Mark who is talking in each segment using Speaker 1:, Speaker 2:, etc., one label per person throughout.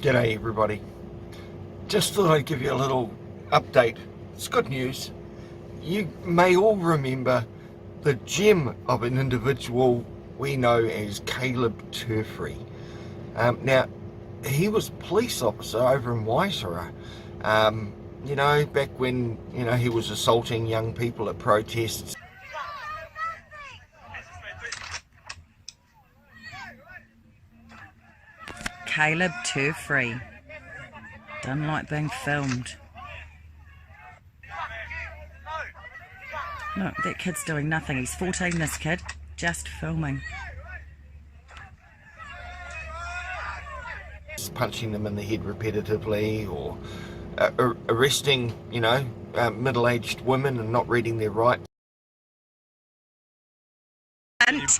Speaker 1: G'day everybody. Just thought I'd give you a little update. It's good news. You may all remember the gem of an individual we know as Caleb Turfrey. Now, he was a police officer over in Waitara. You know, back when, he was assaulting young people at protests.
Speaker 2: Caleb Turfrey. Doesn't like being filmed. Look, that kid's doing nothing. He's 14, this kid. Just filming.
Speaker 1: Punching them in the head repetitively, or arresting, middle-aged women and not reading their rights.
Speaker 2: Please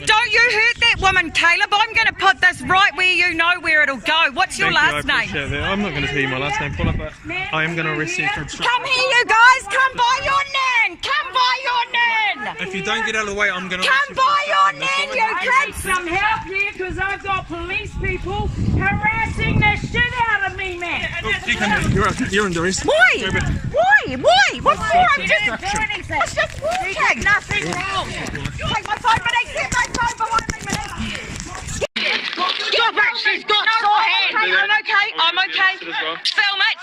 Speaker 2: don't you hurt that woman, Caleb. I'm going to put this right where you know where it'll go. What's your last name?
Speaker 3: I'm not going to tell you my last name, Paula, but I am going to arrest you for obstruction.
Speaker 2: Come here, you guys. Come by your nan. Come by your nan.
Speaker 3: If you don't get out of the way, I'm going to
Speaker 2: Come by your nan, you
Speaker 4: I need
Speaker 2: kids.
Speaker 4: some help here because I've got police people harassing the shit out of me, man.
Speaker 3: You're under arrest.
Speaker 2: Why? Why? What for? I'm just walking.
Speaker 4: Nothing wrong.
Speaker 2: Take my phone, but I keep my phone behind me,
Speaker 4: Stop it, she's got sore hands.
Speaker 2: I'm okay. Film it.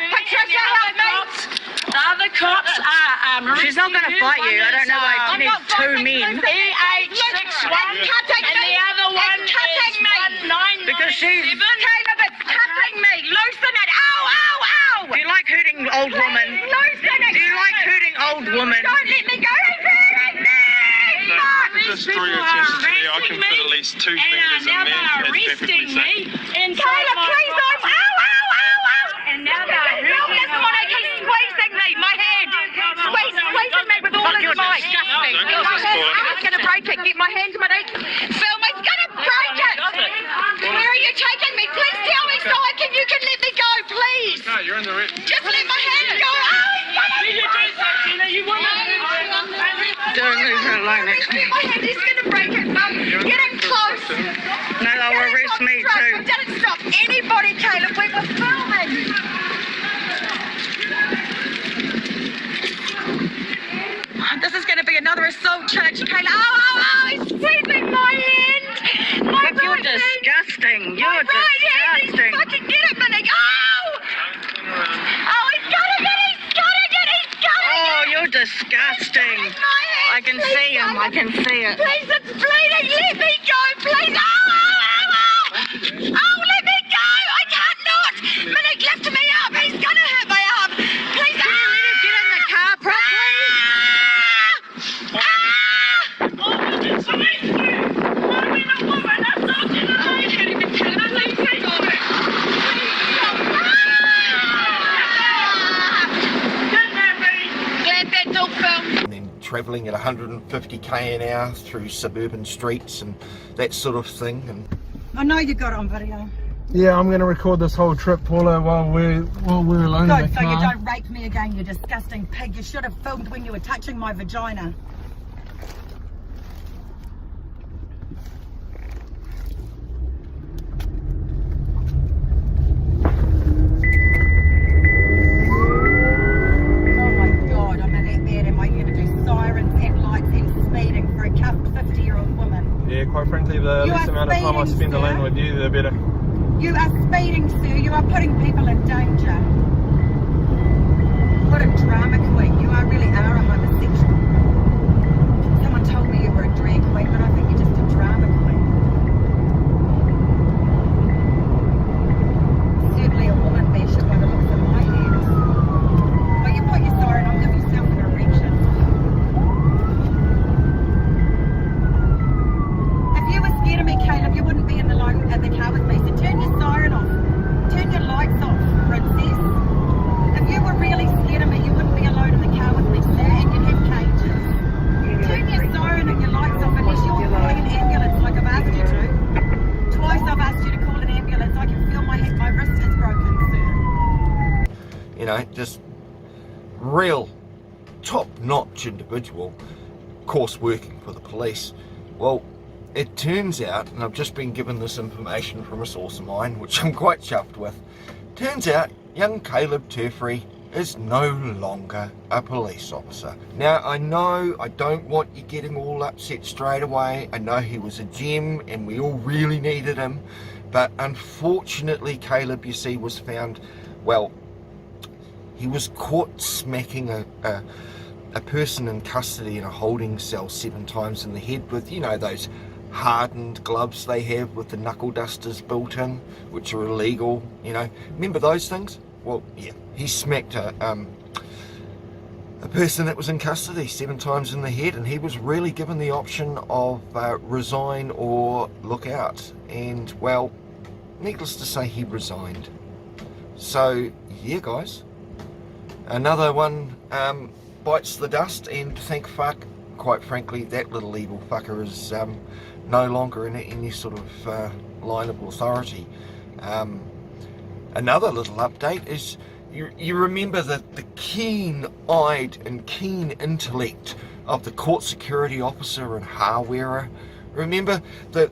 Speaker 2: Patricia, help me.
Speaker 4: The other cops are,
Speaker 5: She's not going to fight you. I don't know why she needs two men.
Speaker 4: EH61 and the other one is 190.
Speaker 5: Because she's...
Speaker 2: Caleb, it's cutting me. Loosen it. Ow.
Speaker 5: Do you like hurting old women?
Speaker 2: Loosen it.
Speaker 5: Do you like hurting old women?
Speaker 2: Don't let me go. He's hurting me.
Speaker 3: Just draw your attention to me. I can put at least two fingers in there. That's perfectly safe.
Speaker 2: Caleb, please don't. Ow.
Speaker 4: And now they're
Speaker 2: Help this one. He's squeezing me. My hand. Squeezing me with all his might. I'm going to break it. Get my hand to my neck. Phil, he's going to break it. Where are you taking me? Please tell me so you can let me go, please.
Speaker 3: No, you're in the red.
Speaker 2: Just let my hand go.
Speaker 5: Don't leave her alone next to me.
Speaker 2: My hand is going to break it, Mum. Get in close.
Speaker 5: No, they'll arrest me too.
Speaker 2: Don't stop anybody, Caleb. We were filming. This is going to be another assault charge, Caleb. Ow. He's squeezing my hand. My
Speaker 5: Look, you're
Speaker 2: right hand.
Speaker 5: disgusting. You're
Speaker 2: My right hand. He's
Speaker 5: disgusting.
Speaker 2: fucking get it, Minnie. Oh, he's got it.
Speaker 5: Oh, you're disgusting. I can see him. I can see it.
Speaker 2: Please, it's bleeding. Let me go, please. Oh, let me go. I can't not. Minnie, lift me up. He's going to hurt my arm. Please.
Speaker 5: Can you let her get in the car properly?
Speaker 1: And then travelling at 150k an hour through suburban streets and that sort of thing. And
Speaker 6: I know you got it on video.
Speaker 3: Yeah, I'm going to record this whole trip, Paula, while we're alone in the
Speaker 6: So you
Speaker 3: car.
Speaker 6: don't rape me again, you disgusting pig. You should have filmed when you were touching my vagina. Oh my God, I'm in that bad. Am I going to do sirens and lights and speeding for a cuffed 50-year-old woman?
Speaker 3: Yeah, quite frankly, the
Speaker 6: You
Speaker 3: less
Speaker 6: are
Speaker 3: amount of time I
Speaker 6: speeding,
Speaker 3: spend
Speaker 6: sir.
Speaker 3: alone with you, the better.
Speaker 6: You are speeding, sir. You are putting people in danger. What a drama queen. You really are a homosexual. Someone told me you were a drag queen, but I think you're just a drama queen. Certainly a woman basher by the looks of my hands. Well, you put your siren on, give yourself an erection. If you were scared of me, Caleb, you wouldn't be in the car with me. So turn your siren off. Turn your lights off, princess. If you were really scared of me, you wouldn't be alone in the car with me, sir, and you'd have cages. Turn your siren and your lights off unless you're calling an ambulance like I've asked you to. Twice I've asked you to call an ambulance. I can feel my wrist is broken, sir.
Speaker 1: Just real top-notch individual, of course working for the police. Well, it turns out, and I've just been given this information from a source of mine, which I'm quite chuffed with, turns out young Caleb Turfrey is no longer a police officer. Now, I know I don't want you getting all upset straight away. I know he was a gem and we all really needed him, but unfortunately Caleb, you see, was found, well, he was caught smacking a person in custody in a holding cell 7 times in the head with, you know, those hardened gloves they have with the knuckle dusters built in, which are illegal, you know. Remember those things? Well, yeah, he smacked a person that was in custody 7 times in the head, and he was really given the option of resign or look out. And, well, needless to say, he resigned. So, yeah, guys, another one bites the dust, and thank fuck, quite frankly, that little evil fucker is no longer in any sort of line of authority. Another little update is, you remember the keen-eyed and keen intellect of the court security officer and Hawera? Remember the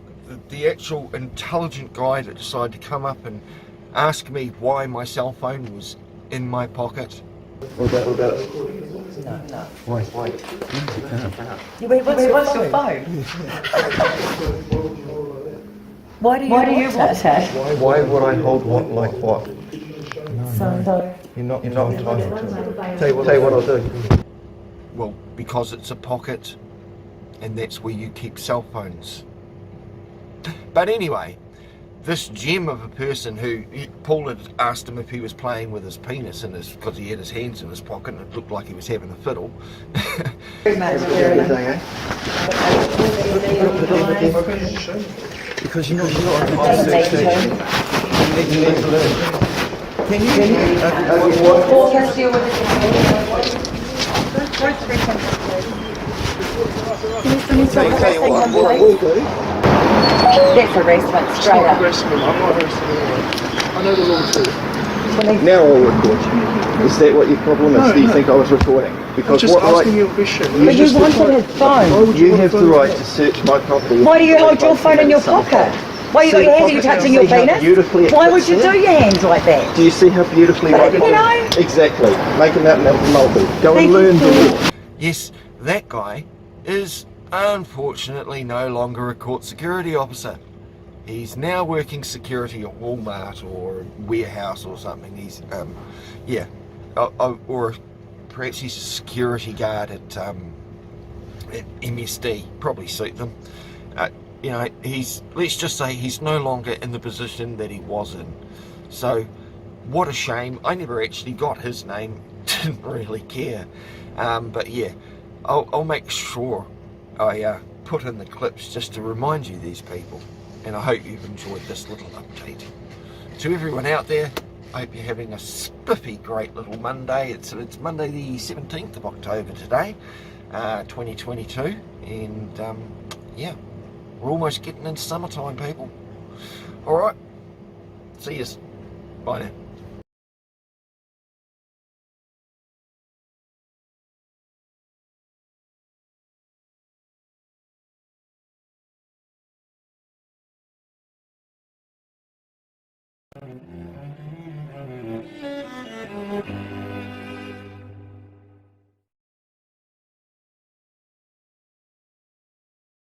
Speaker 1: actual intelligent guy that decided to come up and ask me why my cell phone was in my pocket?
Speaker 7: What about it?
Speaker 8: No.
Speaker 7: Why?
Speaker 8: What's your phone? Why do you want it?
Speaker 7: Why would I hold one like what?
Speaker 8: So
Speaker 7: You're not entitled to. Tell you what I'll do.
Speaker 1: Well, because it's a pocket, and that's where you keep cell phones. But anyway, this gem of a person who, Paul had asked him if he was playing with his penis in his, because he had his hands in his pocket and it looked like he was having a fiddle.
Speaker 7: Because you're not on 16. You need to learn. Can you tell you what I will do?
Speaker 8: That's harassment, straight up.
Speaker 7: I'm not arresting anyone. I know the law too. Now I'll record you. Is that what your problem is? Do you think I was recording? Because
Speaker 9: I'm just asking you a question.
Speaker 8: But you wanted his phone.
Speaker 7: You have the right to search my property.
Speaker 8: Why do you hold your phone in your pocket? Why you got your hands? Are you touching your penis? Why would you do your hands like that?
Speaker 7: Do you see how beautifully
Speaker 8: You know?
Speaker 7: Exactly. Make them out multi. Go and learn the law.
Speaker 1: Yes, that guy is unfortunately no longer a court security officer. He's now working security at Walmart or a warehouse or something. He's, yeah, or perhaps he's a security guard at MSD. Probably suit them. You know, let's just say he's no longer in the position that he was in. So, what a shame. I never actually got his name. Didn't really care. But yeah, I'll make sure I put in the clips just to remind you these people. And I hope you've enjoyed this little update. To everyone out there, I hope you're having a spiffy great little Monday. It's Monday the 17th of October today, 2022. And yeah, we're almost getting into summertime, people. Alright, see yous. Bye now.